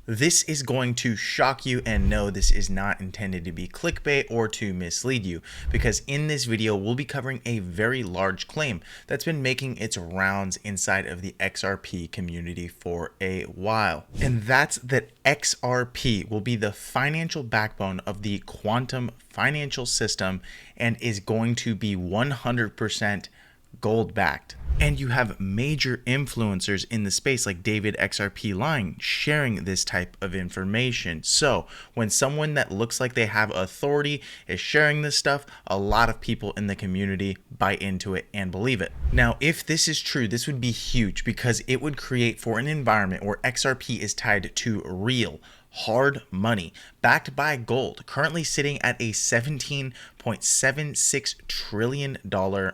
This is going to shock you, and no, this is not intended to be clickbait or to mislead you, because in this video we'll be covering a very large claim that's been making its rounds inside of the XRP community for a while. And that's that XRP will be the financial backbone of the quantum financial system and is going to be 100% gold backed. And you have major influencers in the space like David XRP Line sharing this type of information. So when someone that looks like they have authority is sharing this stuff, a lot of people in the community buy into it and believe it. Now, if this is true, this would be huge because it would create for an environment where XRP is tied to real hard money backed by gold, currently sitting at a $17.76 trillion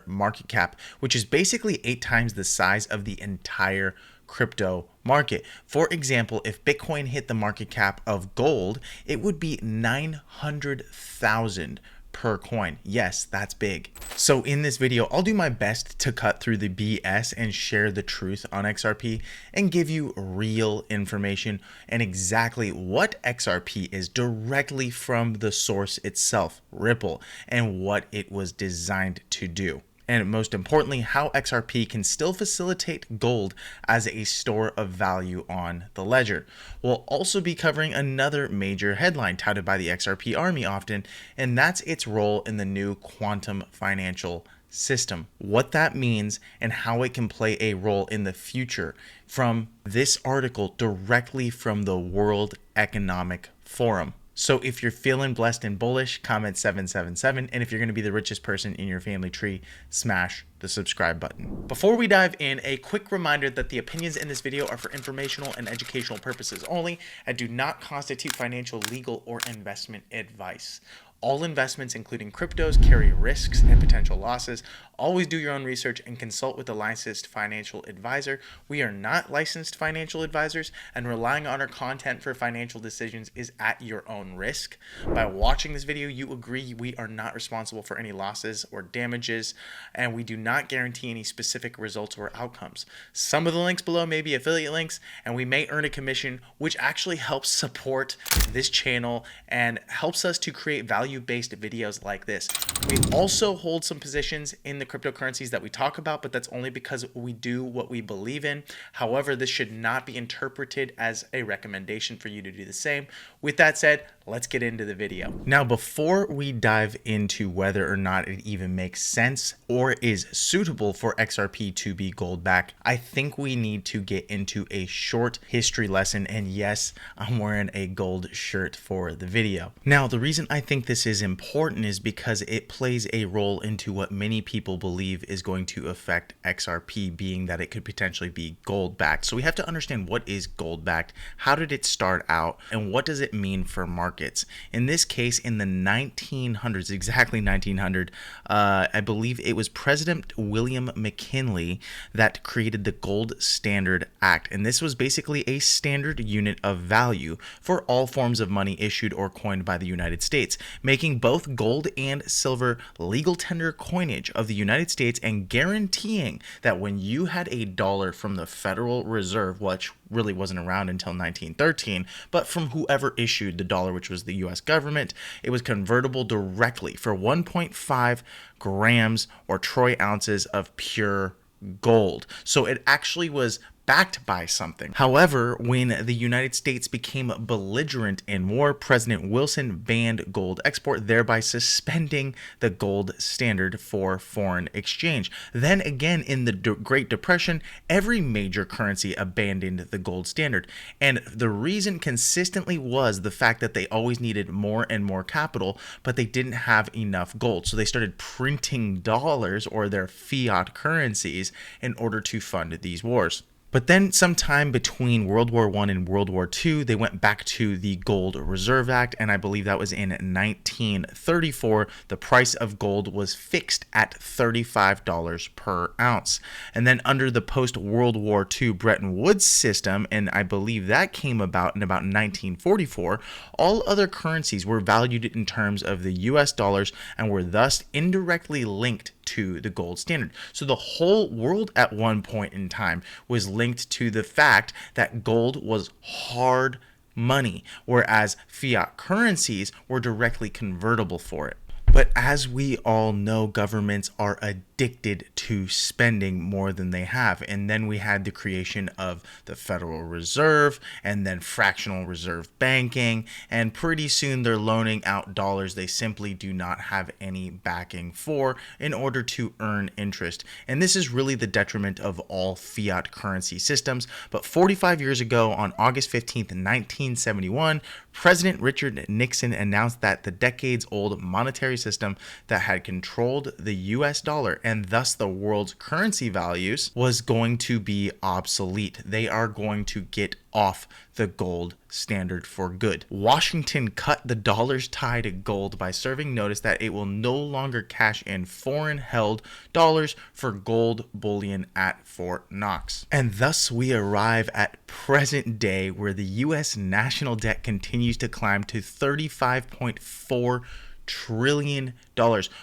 market cap, which is basically 8 times the size of the entire crypto market. For example, if Bitcoin hit the market cap of gold, it would be 900,000 per coin. Yes, that's big. So in this video, I'll do my best to cut through the BS and share the truth on XRP and give you real information and exactly what XRP is directly from the source itself, Ripple, and what it was designed to do. And most importantly, how XRP can still facilitate gold as a store of value on the ledger. We'll also be covering another major headline touted by the XRP army often, and that's its role in the new quantum financial system, what that means, and how it can play a role in the future from this article directly from the World Economic Forum. So if you're feeling blessed and bullish, comment 777. And if you're going to be the richest person in your family tree, smash the subscribe button. Before we dive in, a quick reminder that the opinions in this video are for informational and educational purposes only and do not constitute financial, legal, or investment advice. All investments, including cryptos, carry risks and potential losses. Always do your own research and consult with a licensed financial advisor. We are not licensed financial advisors, and relying on our content for financial decisions is at your own risk. By watching this video, you agree we are not responsible for any losses or damages, and we do not guarantee any specific results or outcomes. Some of the links below may be affiliate links, and we may earn a commission, which actually helps support this channel and helps us to create value-based videos like this. We also hold some positions in the cryptocurrencies that we talk about, but that's only because we do what we believe in. However, this should not be interpreted as a recommendation for you to do the same. With that said, let's get into the video. Now, before we dive into whether or not it even makes sense or is suitable for XRP to be gold backed, I think we need to get into a short history lesson. And yes, I'm wearing a gold shirt for the video. Now, the reason I think this is important is because it plays a role into what many people believe is going to affect XRP, being that it could potentially be gold backed. So we have to understand what is gold backed, how did it start out, and what does it mean for markets. In this case, in the 1900s, exactly 1900, I believe it was President William McKinley that created the Gold Standard Act. And this was basically a standard unit of value for all forms of money issued or coined by the United States, making both gold and silver legal tender coinage of the United States and guaranteeing that when you had a dollar from the Federal Reserve, which really wasn't around until 1913, but from whoever issued the dollar, which was the US government, it was convertible directly for 1.5 grams or troy ounces of pure gold. So it actually was backed by something. However, when the United States became belligerent in war, President Wilson banned gold export, thereby suspending the gold standard for foreign exchange. Then again, in the Great Depression, every major currency abandoned the gold standard. And the reason consistently was the fact that they always needed more and more capital, but they didn't have enough gold. So they started printing dollars or their fiat currencies in order to fund these wars. But then sometime between World War I and World War II, they went back to the Gold Reserve Act, and I believe that was in 1934. The price of gold was fixed at $35 per ounce. And then under the post-World War II Bretton Woods system, and I believe that came about in about 1944, all other currencies were valued in terms of the US dollars and were thus indirectly linked to the gold standard. So the whole world at one point in time was linked to the fact that gold was hard money, whereas fiat currencies were directly convertible for it. But as we all know, governments are addicted to spending more than they have. And then we had the creation of the Federal Reserve and then fractional reserve banking. And pretty soon they're loaning out dollars they simply do not have any backing for in order to earn interest. And this is really the detriment of all fiat currency systems. But 45 years ago, on August 15th, 1971, President Richard Nixon announced that the decades-old monetary system that had controlled the US dollar and thus the world's currency values was going to be obsolete. They are going to get off the gold standard for good. Washington cut the dollar's tie to gold by serving notice that it will no longer cash in foreign held dollars for gold bullion at Fort Knox. And thus we arrive at present day, where the US national debt continues to climb to $35.4 trillion.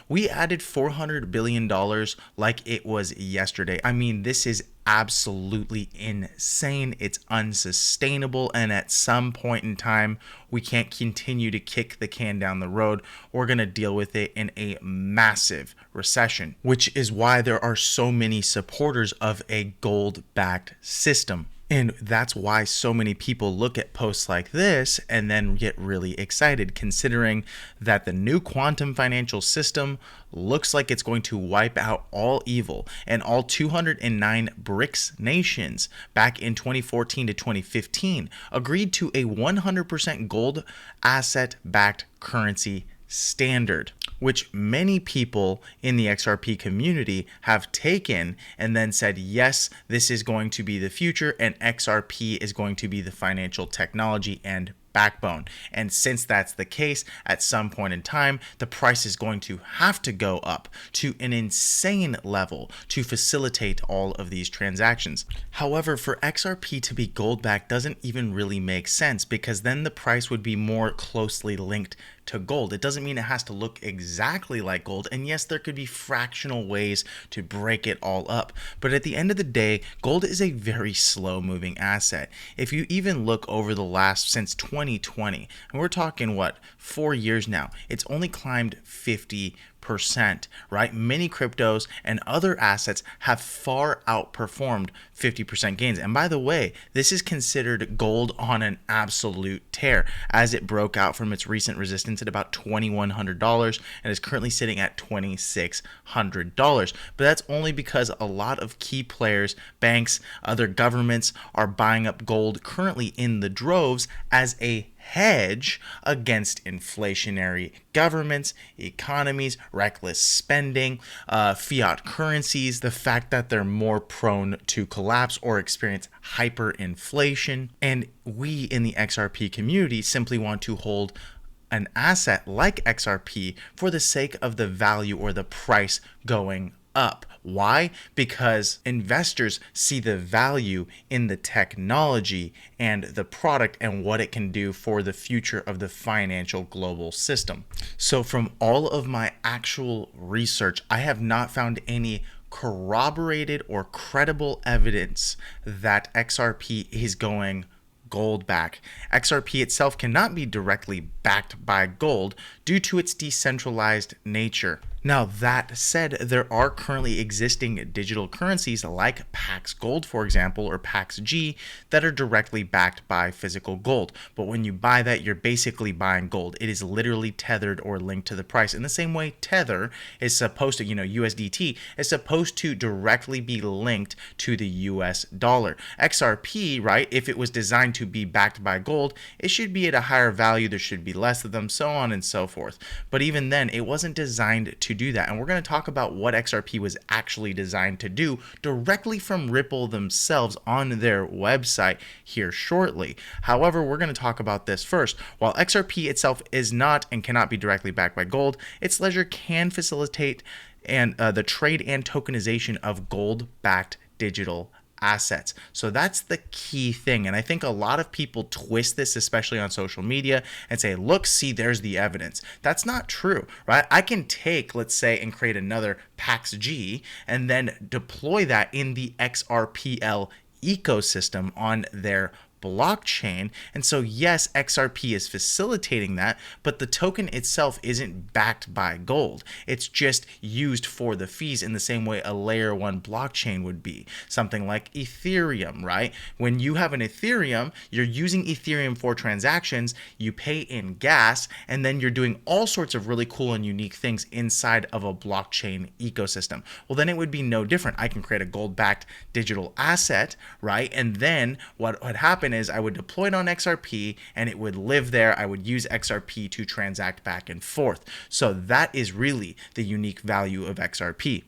We added $400 billion like it was yesterday. I mean, this is absolutely insane. It's unsustainable. And at some point in time, we can't continue to kick the can down the road. We're going to deal with it in a massive recession, which is why there are so many supporters of a gold-backed system. And that's why so many people look at posts like this and then get really excited, considering that the new quantum financial system looks like it's going to wipe out all evil. And all 209 BRICS nations back in 2014 to 2015 agreed to a 100% gold asset-backed currency standard, which many people in the XRP community have taken and then said, yes, this is going to be the future, and XRP is going to be the financial technology and backbone. And since that's the case, at some point in time, the price is going to have to go up to an insane level to facilitate all of these transactions. However, for XRP to be gold backed doesn't even really make sense, because then the price would be more closely linked to gold. It doesn't mean it has to look exactly like gold. And yes, there could be fractional ways to break it all up. But at the end of the day, gold is a very slow moving asset. If you even look over the last, since 2020, and we're talking what, 4 years now, it's only climbed 50%, right? Many cryptos and other assets have far outperformed 50% gains. And by the way, this is considered gold on an absolute tear, as it broke out from its recent resistance at about $2,100 and is currently sitting at $2,600. But that's only because a lot of key players, banks, other governments are buying up gold currently in the droves as a hedge against inflationary governments, economies, reckless spending, fiat currencies, the fact that they're more prone to collapse or experience hyperinflation. And we in the XRP community simply want to hold an asset like XRP for the sake of the value or the price going up. Why? Because investors see the value in the technology and the product and what it can do for the future of the financial global system. So from all of my actual research, I have not found any corroborated or credible evidence that XRP is going gold back. XRP itself cannot be directly backed by gold due to its decentralized nature. Now, that said, there are currently existing digital currencies like Pax Gold, for example, or Pax G, that are directly backed by physical gold. But when you buy that, you're basically buying gold. It is literally tethered or linked to the price. In the same way, Tether is supposed to, USDT is supposed to directly be linked to the US dollar. XRP, right, if it was designed to be backed by gold, it should be at a higher value. There should be less of them, so on and so forth. But even then, it wasn't designed to do that. And we're going to talk about what XRP was actually designed to do directly from Ripple themselves on their website here shortly. However, we're going to talk about this first. While XRP itself is not and cannot be directly backed by gold, its ledger can facilitate the trade and tokenization of gold-backed digital assets. So that's the key thing. And I think a lot of people twist this, especially on social media, and say, look, see, there's the evidence. That's not true, right? I can take, let's say, and create another Pax G and then deploy that in the XRPL ecosystem on their blockchain. And so yes, XRP is facilitating that, but the token itself isn't backed by gold. It's just used for the fees in the same way a layer 1 blockchain would be. Something like Ethereum, right? When you have an Ethereum, you're using Ethereum for transactions, you pay in gas, and then you're doing all sorts of really cool and unique things inside of a blockchain ecosystem. Well, then it would be no different. I can create a gold-backed digital asset, right? And then what would happen is I would deploy it on XRP and it would live there. I would use XRP to transact back and forth. So that is really the unique value of XRP.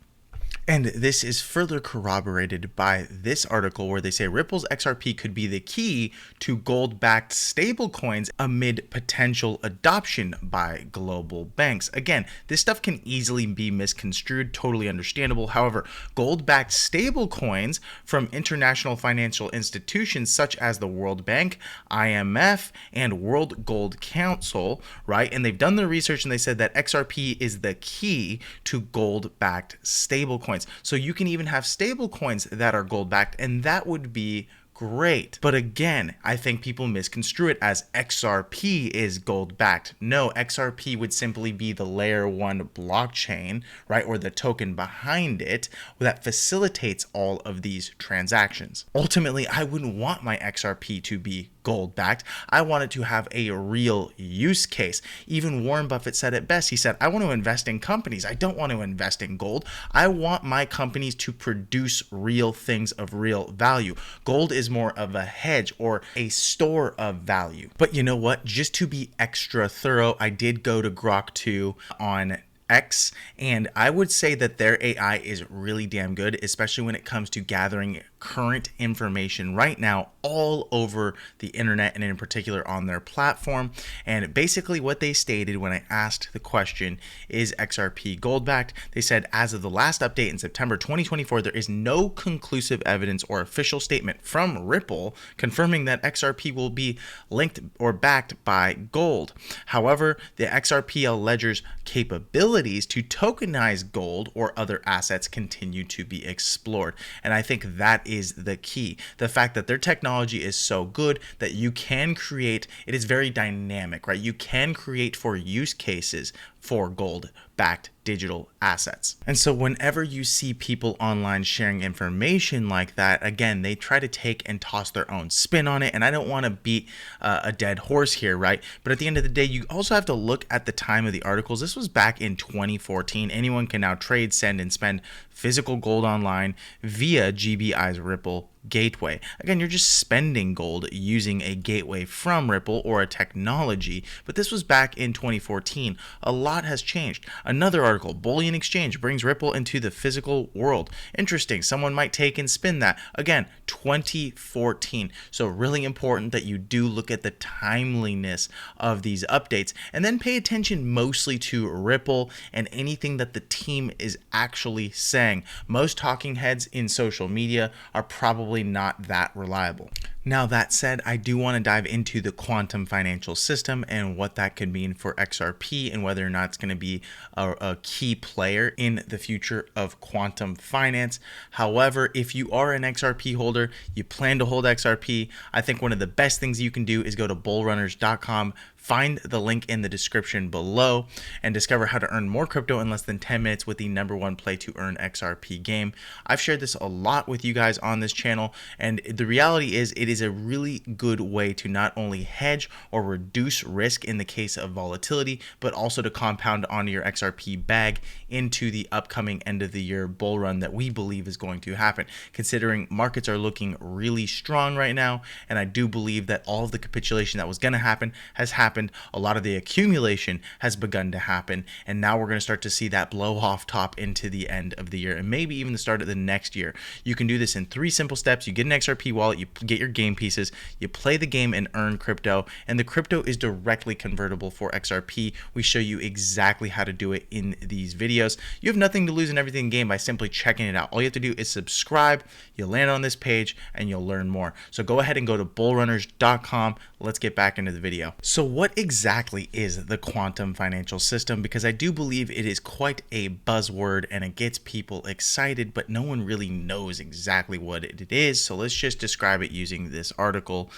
And this is further corroborated by this article where they say Ripple's XRP could be the key to gold-backed stablecoins amid potential adoption by global banks. Again, this stuff can easily be misconstrued, totally understandable. However, gold-backed stablecoins from international financial institutions such as the World Bank, IMF, and World Gold Council, right? And they've done their research and they said that XRP is the key to gold-backed stablecoins. So you can even have stable coins that are gold backed, and that would be great. But again, I think people misconstrue it as XRP is gold backed. No, XRP would simply be the layer 1 blockchain, right? Or the token behind it that facilitates all of these transactions. Ultimately, I wouldn't want my XRP to be gold backed. I want it to have a real use case. Even Warren Buffett said it best. He said, I want to invest in companies. I don't want to invest in gold. I want my companies to produce real things of real value. Gold is more of a hedge or a store of value. But you know what? Just to be extra thorough, I did go to Grok 2 on X, and I would say that their AI is really damn good, especially when it comes to gathering current information right now all over the internet and in particular on their platform. And basically what they stated when I asked the question, is XRP gold backed? They said, as of the last update in September 2024, there is no conclusive evidence or official statement from Ripple confirming that XRP will be linked or backed by gold. However, the XRPL ledger's capabilities to tokenize gold or other assets continue to be explored. And I think that is the key. The fact that their technology is so good that you can create, it is very dynamic, right? You can create for use cases for gold-backed digital assets. And so whenever you see people online sharing information like that, again, they try to take and toss their own spin on it. And I don't want to beat a dead horse here, right? But at the end of the day, you also have to look at the time of the articles. This was back in 2014. Anyone can now trade, send, and spend physical gold online via GBI's Ripple gateway. Again, you're just spending gold using a gateway from Ripple or a technology, but this was back in 2014. A lot has changed. Another article, Bullion Exchange brings Ripple into the physical world. Interesting. Someone might take and spin that. Again, 2014. So really important that you do look at the timeliness of these updates and then pay attention mostly to Ripple and anything that the team is actually saying. Most talking heads in social media are probably not that reliable. Now, that said, I do want to dive into the quantum financial system and what that could mean for XRP and whether or not it's going to be a key player in the future of quantum finance. However, if you are an XRP holder, you plan to hold XRP, I think one of the best things you can do is go to bullrunners.com, find the link in the description below, and discover how to earn more crypto in less than 10 minutes with the #1 play to earn XRP game. I've shared this a lot with you guys on this channel, and the reality is it is a really good way to not only hedge or reduce risk in the case of volatility, but also to compound onto your XRP bag into the upcoming end of the year bull run that we believe is going to happen, considering markets are looking really strong right now. And I do believe that all of the capitulation that was going to happen has happened. A lot of the accumulation has begun to happen. And now we're going to start to see that blow off top into the end of the year and maybe even the start of the next year. You can do this in 3 simple steps. You get an XRP wallet, you get your game pieces, you play the game and earn crypto, and the crypto is directly convertible for XRP. We show you exactly how to do it in these videos. You have nothing to lose and everything to gain by simply checking it out. All you have to do is subscribe, you'll land on this page, and you'll learn more. So go ahead and go to bullrunners.com. Let's get back into the video. So what exactly is the quantum financial system? Because I do believe it is quite a buzzword and it gets people excited, but no one really knows exactly what it is. So let's just describe it using this article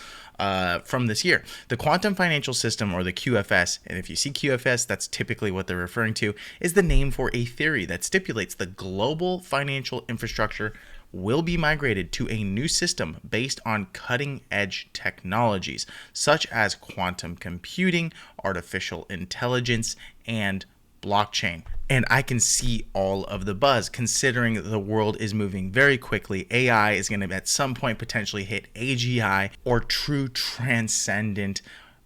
from this year. The quantum financial system, or the QFS, and if you see QFS, that's typically what they're referring to, is the name for a theory that stipulates the global financial infrastructure will be migrated to a new system based on cutting-edge technologies such as quantum computing, artificial intelligence, and blockchain. And I can see all of the buzz considering the world is moving very quickly. AI is going to at some point potentially hit AGI, or true transcendent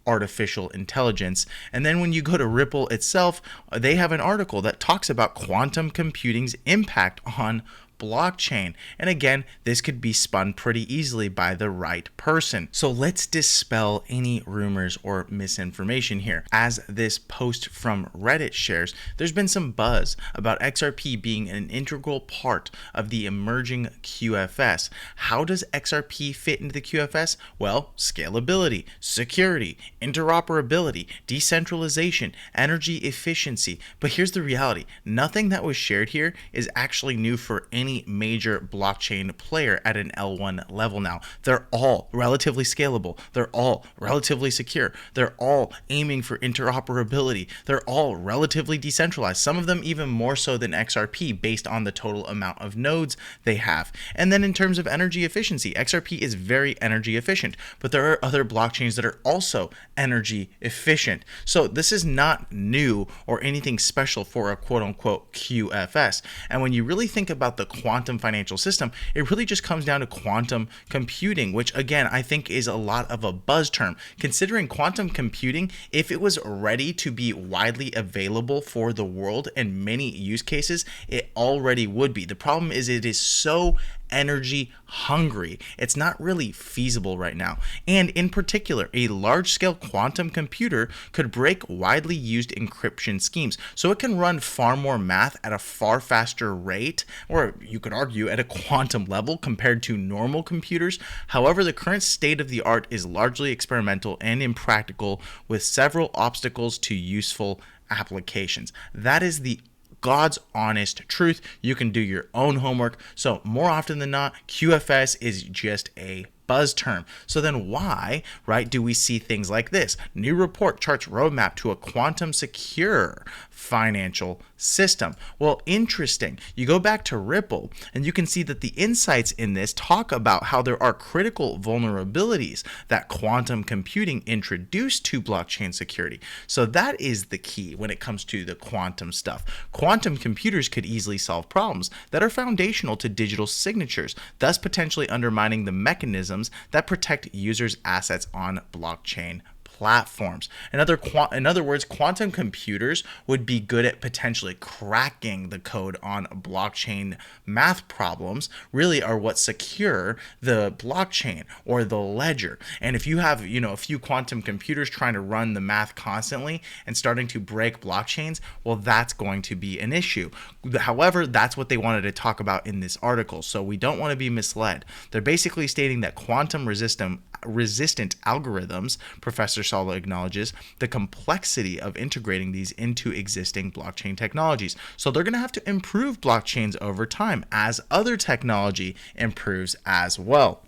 artificial intelligence. And then when you go to Ripple itself, they have an article that talks about quantum computing's impact on blockchain. And again, this could be spun pretty easily by the right person. So let's dispel any rumors or misinformation here. As this post from Reddit shares, there's been some buzz about XRP being an integral part of the emerging QFS. How does XRP fit into the QFS? Well, scalability, security, interoperability, decentralization, energy efficiency. But here's the reality. Nothing that was shared here is actually new for any major blockchain player at an L1 level now. They're all relatively scalable. They're all relatively secure. They're all aiming for interoperability. They're all relatively decentralized. Some of them even more so than XRP based on the total amount of nodes they have. And then in terms of energy efficiency, XRP is very energy efficient, but there are other blockchains that are also energy efficient. So this is not new or anything special for a quote unquote QFS. And when you really think about the quantum financial system, it really just comes down to quantum computing, which again, I think is a lot of a buzz term. Considering quantum computing, if it was ready to be widely available for the world in many use cases, it already would be. The problem is it is so energy hungry. It's not really feasible right now. And in particular, a large-scale quantum computer could break widely used encryption schemes. So it can run far more math at a far faster rate, or you could argue at a quantum level compared to normal computers. However, the current state of the art is largely experimental and impractical, with several obstacles to useful applications. That is the God's honest truth. You can do your own homework. So more often than not, QFS is just a buzz term. So then why, right, do we see things like this? New report charts roadmap to a quantum secure financial system. Well, interesting. You go back to Ripple and you can see that the insights in this talk about how there are critical vulnerabilities that quantum computing introduced to blockchain security. So that is the key when it comes to the quantum stuff. Quantum computers could easily solve problems that are foundational to digital signatures, thus potentially undermining the mechanisms that protect users' assets on blockchain platforms. In other words, quantum computers would be good at potentially cracking the code on blockchain math problems, really are what secure the blockchain or the ledger. And if you have, a few quantum computers trying to run the math constantly and starting to break blockchains, well, that's going to be an issue. However, that's what they wanted to talk about in this article. So we don't want to be misled. They're basically stating that quantum resistant algorithms, Professor Sala acknowledges the complexity of integrating these into existing blockchain technologies. So they're going to have to improve blockchains over time as other technology improves as well.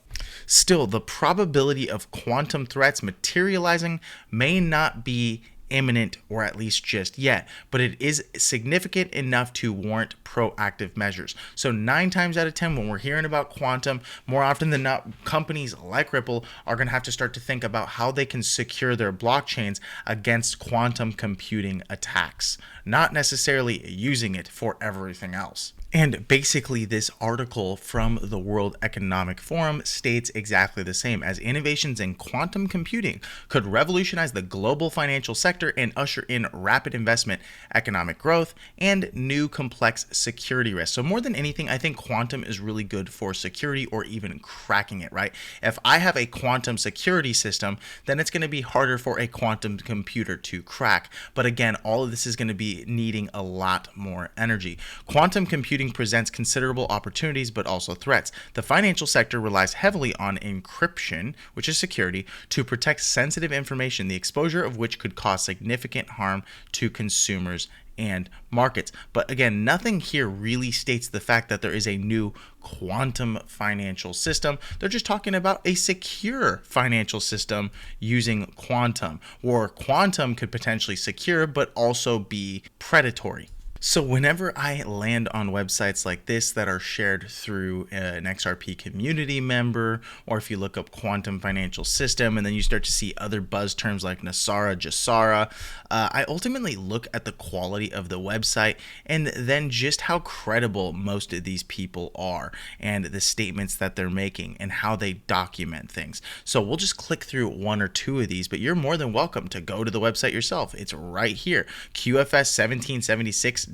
Still, the probability of quantum threats materializing may not be imminent, or at least just yet, but it is significant enough to warrant proactive measures. So 9 times out of 10, when we're hearing about quantum, more often than not, companies like Ripple are going to have to start to think about how they can secure their blockchains against quantum computing attacks, not necessarily using it for everything else. And basically, this article from the World Economic Forum states exactly the same, as innovations in quantum computing could revolutionize the global financial sector and usher in rapid investment, economic growth, and new complex security risks. So more than anything, I think quantum is really good for security or even cracking it, right? If I have a quantum security system, then it's going to be harder for a quantum computer to crack. But again, all of this is going to be needing a lot more energy. Quantum computing computing presents considerable opportunities but also threats. The financial sector relies heavily on encryption, which is security, to protect sensitive information, the exposure of which could cause significant harm to consumers and markets. But again, nothing here really states the fact that there is a new quantum financial system. They're just talking about a secure financial system using quantum, or quantum could potentially secure but also be predatory. So whenever I land on websites like this that are shared through an XRP community member, or if you look up quantum financial system and then you start to see other buzz terms like Nasara, Jasara, I ultimately look at the quality of the website and then just how credible most of these people are and the statements that they're making and how they document things. So we'll just click through one or two of these, but you're more than welcome to go to the website yourself. It's right here, QFS1776.com,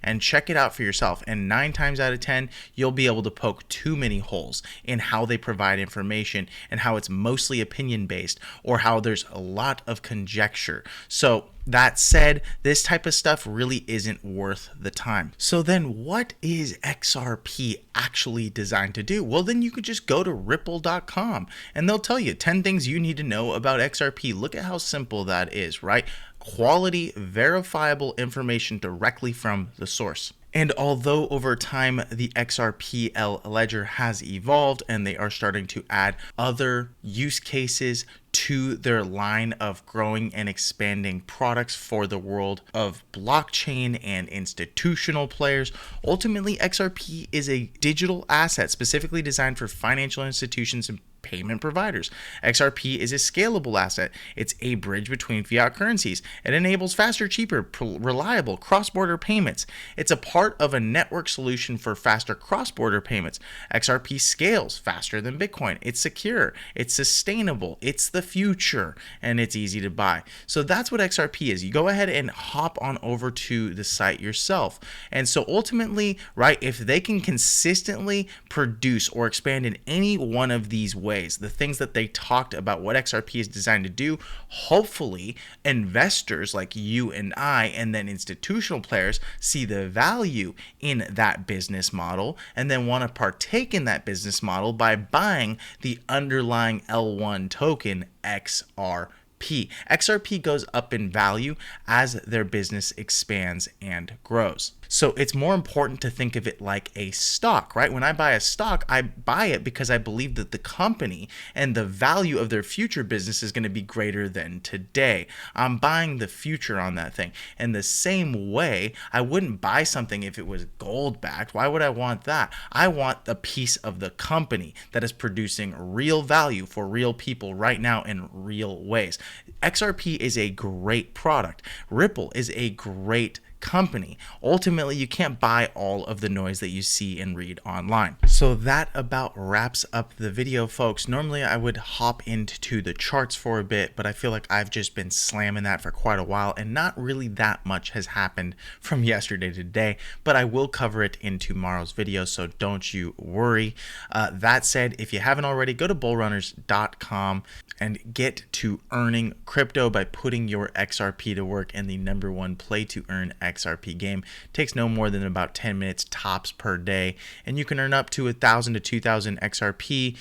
and check it out for yourself. And 9 times out of 10, you'll be able to poke too many holes in how they provide information and how it's mostly opinion based, or how there's a lot of conjecture. So that said, this type of stuff really isn't worth the time. So then what is XRP actually designed to do? Well, then you could just go to ripple.com and they'll tell you 10 things you need to know about XRP. Look at how simple that is, right? Quality, verifiable information directly from the source. And although over time the XRPL ledger has evolved and they are starting to add other use cases to their line of growing and expanding products for the world of blockchain and institutional players, ultimately XRP is a digital asset specifically designed for financial institutions and payment providers. XRP is a scalable asset. It's a bridge between fiat currencies. It enables faster, cheaper, reliable cross-border payments. It's a part of a network solution for faster cross-border payments. XRP scales faster than Bitcoin. It's secure. It's sustainable. It's the future, and it's easy to buy. So that's what XRP is. You go ahead and hop on over to the site yourself. And so ultimately, right, if they can consistently produce or expand in any one of these ways, the things that they talked about what XRP is designed to do, hopefully investors like you and I, and then institutional players, see the value in that business model and then want to partake in that business model by buying the underlying L1 token XRP. XRP goes up in value as their business expands and grows. So it's more important to think of it like a stock, right? When I buy a stock, I buy it because I believe that the company and the value of their future business is going to be greater than today. I'm buying the future on that thing. And the same way, I wouldn't buy something if it was gold backed. Why would I want that? I want the piece of the company that is producing real value for real people right now in real ways. XRP is a great product. Ripple is a great company. Ultimately, you can't buy all of the noise that you see and read online. So that about wraps up the video, folks. Normally I would hop into the charts for a bit, but I feel like I've just been slamming that for quite a while and not really that much has happened from yesterday to today, but I will cover it in tomorrow's video, so don't you worry. That said, if you haven't already, go to bullrunners.com and get to earning crypto by putting your XRP to work in the #1 play to earn XRP game. It takes no more than about 10 minutes tops per day, and you can earn up to 1,000 to 2,000 XRP.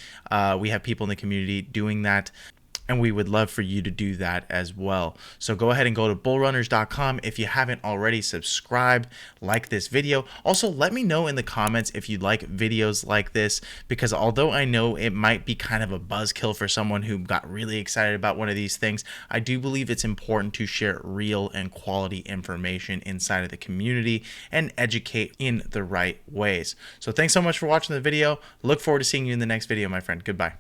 We have people in the community doing that, and we would love for you to do that as well. So go ahead and go to bullrunners.com. If you haven't already, subscribe, like this video. Also, let me know in the comments if you'd like videos like this, because although I know it might be kind of a buzzkill for someone who got really excited about one of these things, I do believe it's important to share real and quality information inside of the community and educate in the right ways. So thanks so much for watching the video. Look forward to seeing you in the next video, my friend. Goodbye.